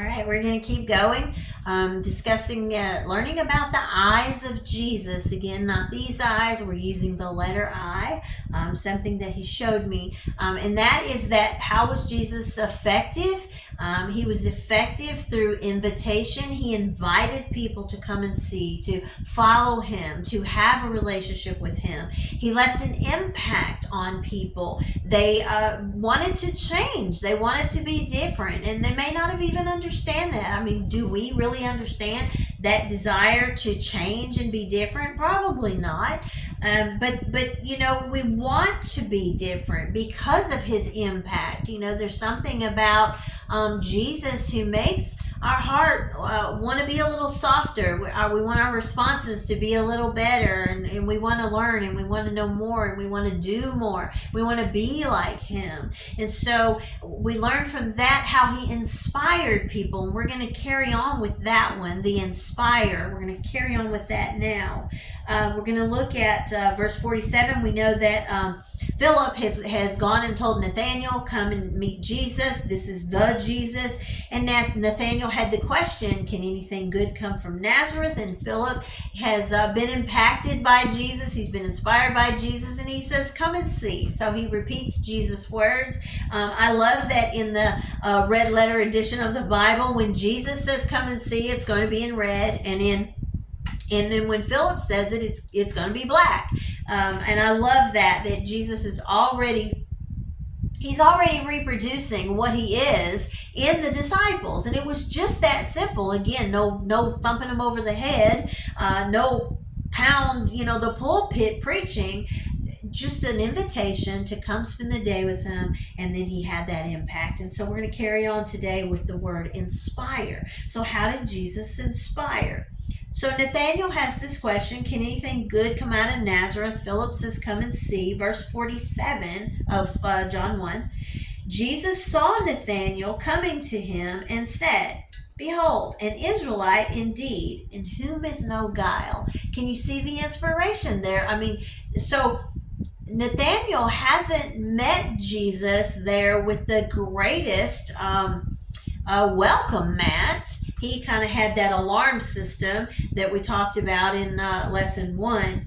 All right, we're going to keep going, discussing, learning about the eyes of Jesus. Again, not these eyes. We're using the letter I, something that he showed me. And that is that how was Jesus effective? He was effective through invitation. He invited people to come and see, to follow him, to have a relationship with him. He left an impact on people. They wanted to change. They wanted to be different, and they may not have even understand that. I mean, do we really understand that desire to change and be different? Probably not. But you know, we want to be different because of his impact. You know, there's something about Jesus who makes our heart want to be a little softer. We want our responses to be a little better, and we want to learn, and we want to know more, and we want to do more. We want to be like him. And so we learn from that how he inspired people, and we're going to carry on with that one, the inspire. We're going to carry on with that now. We're going to look at verse 47. We know that Philip has gone and told Nathanael, come and meet Jesus. This is the Jesus. And Nathanael had the question, can anything good come from Nazareth? And Philip has been impacted by Jesus. He's been inspired by Jesus. And he says, come and see. So he repeats Jesus' words. I love that in the red letter edition of the Bible, when Jesus says, come and see, it's going to be in red. And then when Philip says it, it's going to be black. And I love that Jesus is he's already reproducing what he is in the disciples. And it was just that simple. Again, no thumping them over the head, no pound, the pulpit preaching, just an invitation to come spend the day with him. And then he had that impact. And so we're going to carry on today with the word inspire. So how did Jesus inspire? So Nathanael has this question, can anything good come out of Nazareth? Philip says, come and see. Verse 47 of John 1. Jesus saw Nathanael coming to him and said, behold, an Israelite indeed, in whom is no guile. Can you see the inspiration there? I mean, so Nathanael hasn't met Jesus there with the greatest welcome mat. He kind of had that alarm system that we talked about in lesson 1,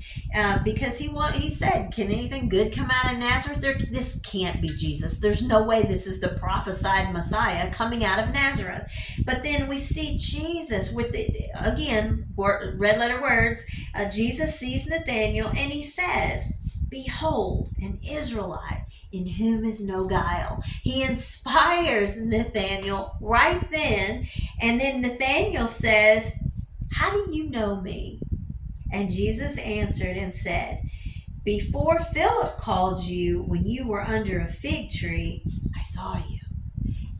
because he said, can anything good come out of Nazareth? This can't be Jesus. There's no way this is the prophesied Messiah coming out of Nazareth. But then we see Jesus with, again, red letter words. Jesus sees Nathanael and he says, behold, an Israelite in whom is no guile. He inspires Nathanael right then. And then Nathanael says, how do you know me? And Jesus answered and said, before Philip called you, when you were under a fig tree, I saw you.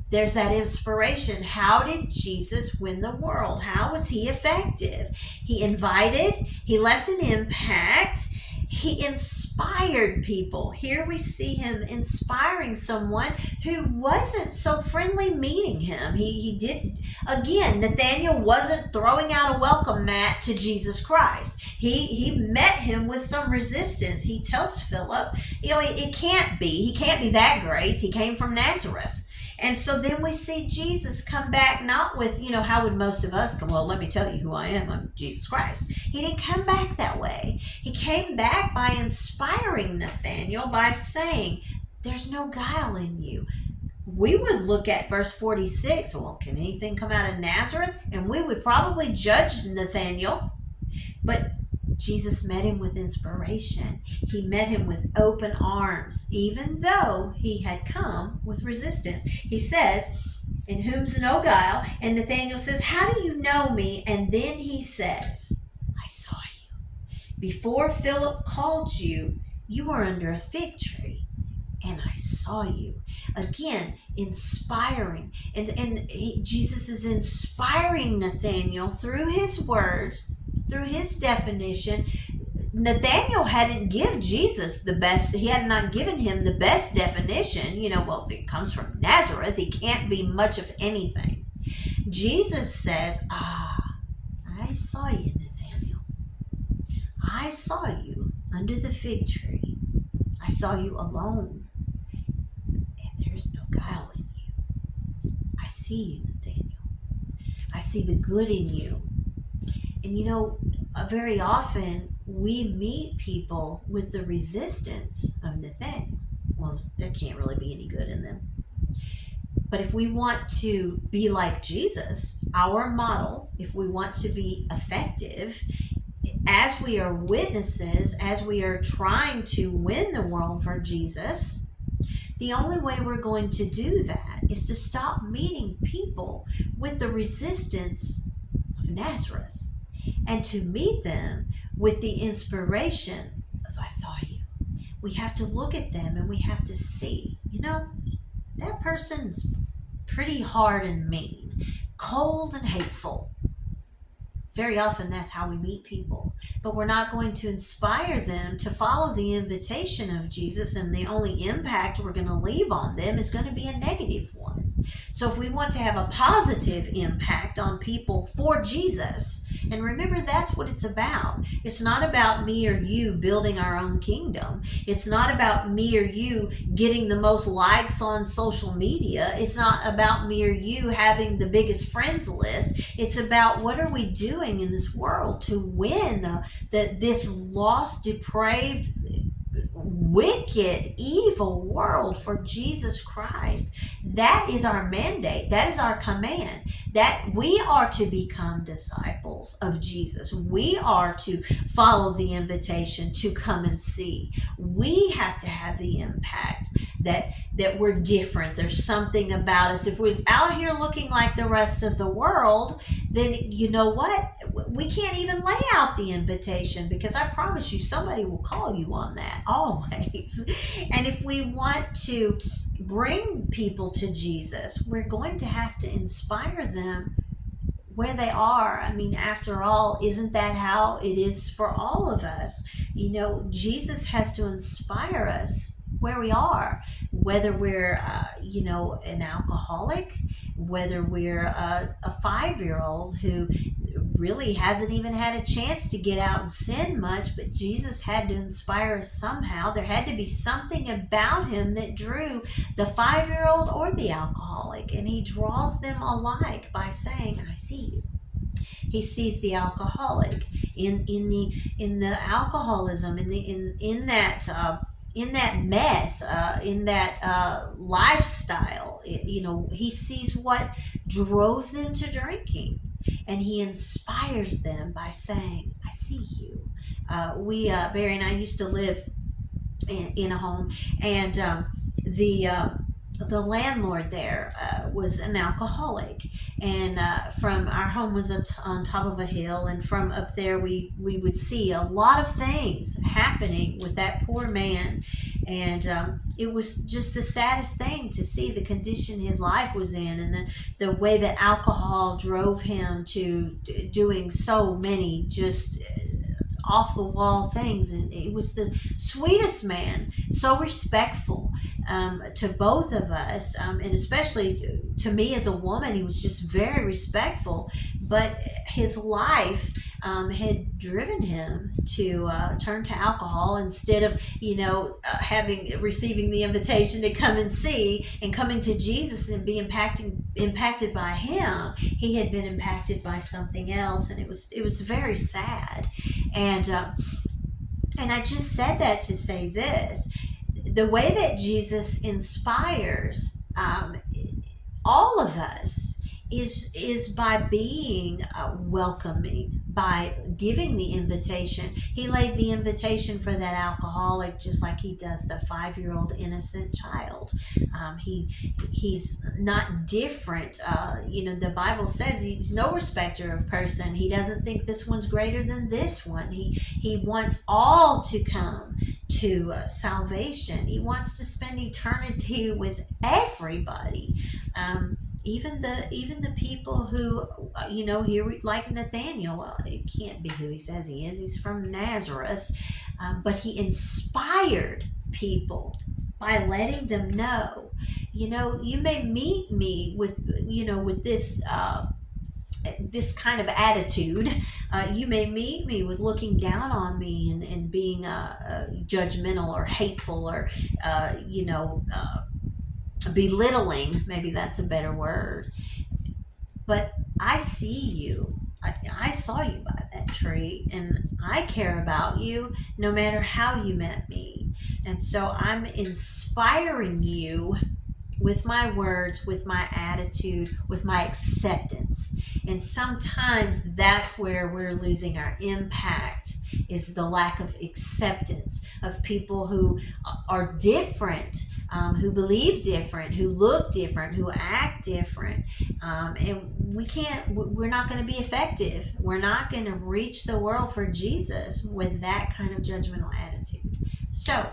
There's that inspiration. How did Jesus win the world? How was he effective? He invited, he left an impact, he inspired people. Here we see him inspiring someone who wasn't so friendly meeting him. He did, again, Nathanael wasn't throwing out a welcome mat to Jesus Christ. He met him with some resistance. He tells Philip, it can't be. He can't be that great. He came from Nazareth. And so then we see Jesus come back, not with, how would most of us come? Well, let me tell you who I am. I'm Jesus Christ. He didn't come back that way. He came back by inspiring Nathanael, by saying, there's no guile in you. We would look at verse 46. Well, can anything come out of Nazareth? And we would probably judge Nathanael. But Jesus met him with inspiration. He met him with open arms, even though he had come with resistance. He says, in whom's no guile. And Nathanael says, how do you know me? And then he says, I saw you. Before Philip called you, you were under a fig tree, and I saw you. Again, inspiring. And Jesus is inspiring Nathanael through his words, through his definition. Nathanael hadn't given Jesus the best. He had not given him the best definition. Well, it comes from Nazareth. He can't be much of anything. Jesus says, I saw you, Nathanael. I saw you under the fig tree. I saw you alone. And there's no guile in you. I see you, Nathanael. I see the good in you. And very often we meet people with the resistance of Nathaniel. Well, there can't really be any good in them. But if we want to be like Jesus, our model, if we want to be effective, as we are witnesses, as we are trying to win the world for Jesus, the only way we're going to do that is to stop meeting people with the resistance of Nazareth and to meet them with the inspiration of I saw you. We have to look at them and we have to see, that person's pretty hard and mean, cold and hateful. Very often that's how we meet people. But we're not going to inspire them to follow the invitation of Jesus, and the only impact we're going to leave on them is going to be a negative one. So if we want to have a positive impact on people for Jesus, and remember that's what it's about. It's not about me or you building our own kingdom. It's not about me or you getting the most likes on social media. It's not about me or you having the biggest friends list. It's about what are we doing in this world to win this lost, depraved, wicked, evil world for Jesus Christ. That is our mandate. That is our command. That we are to become disciples of Jesus. We are to follow the invitation to come and see. We have to have the impact that we're different. There's something about us. If we're out here looking like the rest of the world, then you know what? We can't even lay out the invitation, because I promise you somebody will call you on that always. And if we want to bring people to Jesus, we're going to have to inspire them where they are. I mean, after all, isn't that how it is for all of us? Jesus has to inspire us where we are, whether we're, an alcoholic, whether we're a 5-year-old who really hasn't even had a chance to get out and sin much, but Jesus had to inspire us somehow. There had to be something about him that drew the 5-year-old or the alcoholic, and he draws them alike by saying, I see you. He sees the alcoholic in the alcoholism, in that mess, in that lifestyle. He sees what drove them to drinking, and he inspires them by saying, I see you. Barry and I used to live in a home, and the landlord there was an alcoholic, and from our home was on top of a hill, and from up there we would see a lot of things happening with that poor man, and it was just the saddest thing to see the condition his life was in, and the way that alcohol drove him to doing so many just off the wall things. And it was the sweetest man, so respectful to both of us, and especially to me as a woman. He was just very respectful, but his life had driven him to turn to alcohol instead of receiving the invitation to come and see and coming to Jesus and be impacted by him. He had been impacted by something else, and it was very sad. And I just said that to say this: the way that Jesus inspires all of us is by being welcoming, by giving the invitation. He laid the invitation for that alcoholic just like he does the 5-year-old innocent child. He's not different. The Bible says he's no respecter of person. He doesn't think this one's greater than this one. He wants all to come to salvation. He wants to spend eternity with everybody. Even the people who, here like Nathaniel, well, it can't be who he says he is. He's from Nazareth. But he inspired people by letting them know, you may meet me with this, this kind of attitude. You may meet me with looking down on me and being judgmental or hateful or, belittling. Maybe that's a better word. But I see you. I saw you by that tree, and I care about you no matter how you met me. And so I'm inspiring you with my words, with my attitude, with my acceptance. And sometimes that's where we're losing our impact, is the lack of acceptance of people who are different, who believe different, who look different, who act different. And we're not going to be effective. We're not going to reach the world for Jesus with that kind of judgmental attitude. So,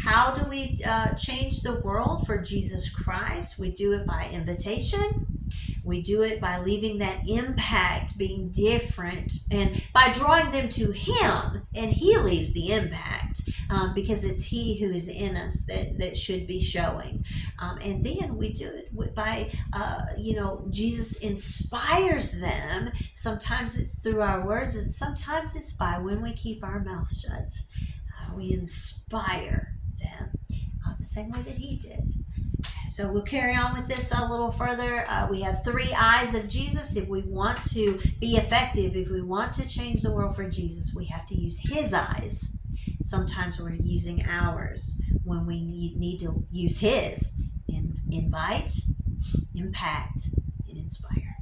how do we change the world for Jesus Christ? We do it by invitation. We do it by leaving that impact being different, and by drawing them to Him, and He leaves the impact, because it's He who is in us that should be showing. And then we do it by, Jesus inspires them. Sometimes it's through our words, and sometimes it's by when we keep our mouth shut. We inspire them the same way that He did. So we'll carry on with this a little further. We have 3 eyes of Jesus. If we want to be effective, if we want to change the world for Jesus, we have to use His eyes. Sometimes we're using ours when we need to use His. Invite, impact, and inspire.